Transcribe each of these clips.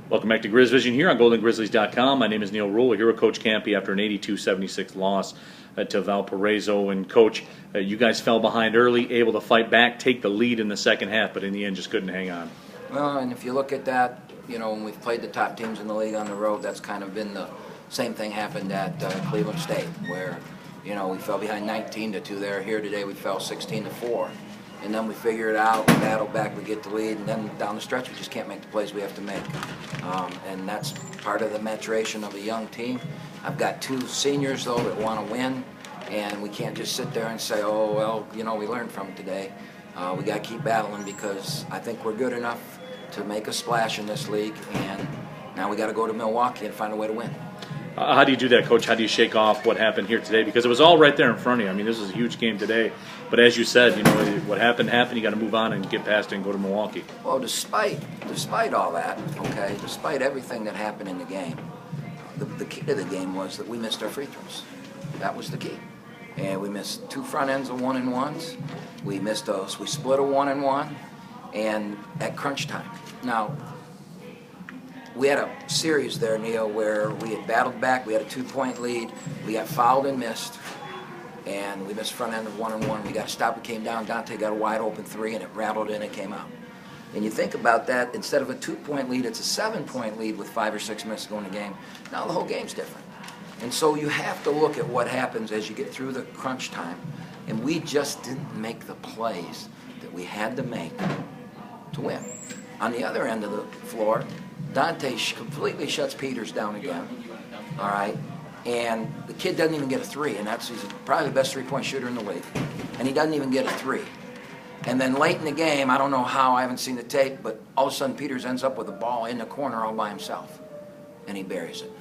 Welcome back to Grizz Vision here on GoldenGrizzlies.com. My name is Neal Ruhl. We're here with Coach Kampe after an 82-76 loss to Valpo. And Coach, you guys fell behind early, able to fight back, take the lead in the second half, but in the end just couldn't hang on. Well, and if you look at that, when we've played the top teams in the league on the road, that's kind of been the same thing happened at Cleveland State, where, we fell behind 19-2 there. Here today we fell 16-4. And then we figure it out, we battle back, we get the lead, and then down the stretch we just can't make the plays we have to make. And that's part of the maturation of a young team. I've got two seniors, though, that want to win, and we can't just sit there and say, oh, well, we learned from today. We got to keep battling because I think we're good enough to make a splash in this league, and now we got to go to Milwaukee and find a way to win. How do you do that, Coach? How do you shake off what happened here today? Because it was all right there in front of you. I mean, this is a huge game today. But as you said, what happened. You got to move on and get past it and go to Milwaukee. Well, despite all that, okay, despite everything that happened in the game, the key to the game was that we missed our free throws. That was the key. And we missed two front ends of 1-and-1s. We missed those. We split a 1-and-1, and at crunch time. Now, we had a series there, Neal, where we had battled back. We had a 2-point lead. We got fouled and missed, and we missed front end of 1-and-1. We got to stop. It came down. Dante got a wide open 3, and it rattled in and came out. And you think about that, instead of a 2-point lead, it's a 7-point lead with 5 or 6 minutes to go in the game. Now the whole game's different. And so you have to look at what happens as you get through the crunch time. And we just didn't make the plays that we had to make to win. On the other end of the floor, Dante completely shuts Peters down again, all right? And the kid doesn't even get a 3, and he's probably the best 3-point shooter in the league. And he doesn't even get a 3. And then late in the game, I don't know how, I haven't seen the tape, but all of a sudden Peters ends up with a ball in the corner all by himself, and he buries it.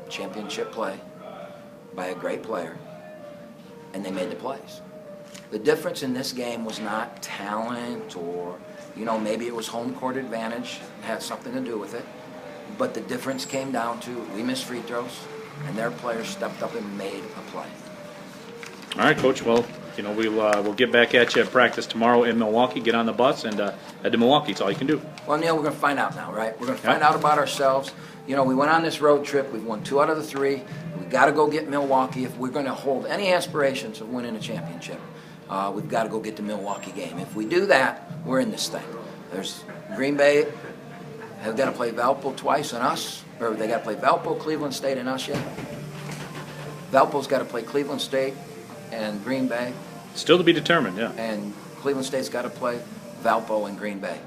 Championship play by a great player, and they made the plays. The difference in this game was not talent or, maybe it was home court advantage, it had something to do with it. But the difference came down to we missed free throws, and their players stepped up and made a play. All right, Coach. Well, we'll get back at you at practice tomorrow in Milwaukee. Get on the bus and head to Milwaukee. It's all you can do. Well, Neal, we're going to find out now, right? We're going to find out about ourselves. We went on this road trip. We've won 2 out of the 3. We've got to go get Milwaukee. If we're going to hold any aspirations of winning a championship, we've got to go get the Milwaukee game. If we do that, we're in this thing. There's Green Bay have got to play Valpo twice and us, or they got to play Valpo, Cleveland State, and us yet. Valpo's got to play Cleveland State and Green Bay. Still to be determined, yeah. And Cleveland State's got to play Valpo and Green Bay,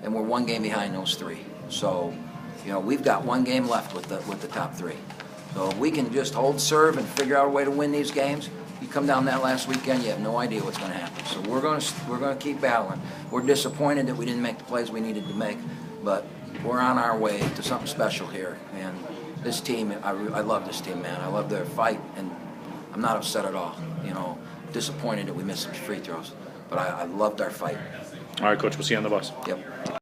and we're 1 game behind those 3. So, we've got 1 game left with the top 3. So if we can just hold serve and figure out a way to win these games, you come down that last weekend, you have no idea what's going to happen. So we're going to keep battling. We're disappointed that we didn't make the plays we needed to make, but we're on our way to something special here. And this team, I love this team, man. I love their fight, and I'm not upset at all. Disappointed that we missed some free throws, but I loved our fight. All right, Coach. We'll see you on the bus. Yep.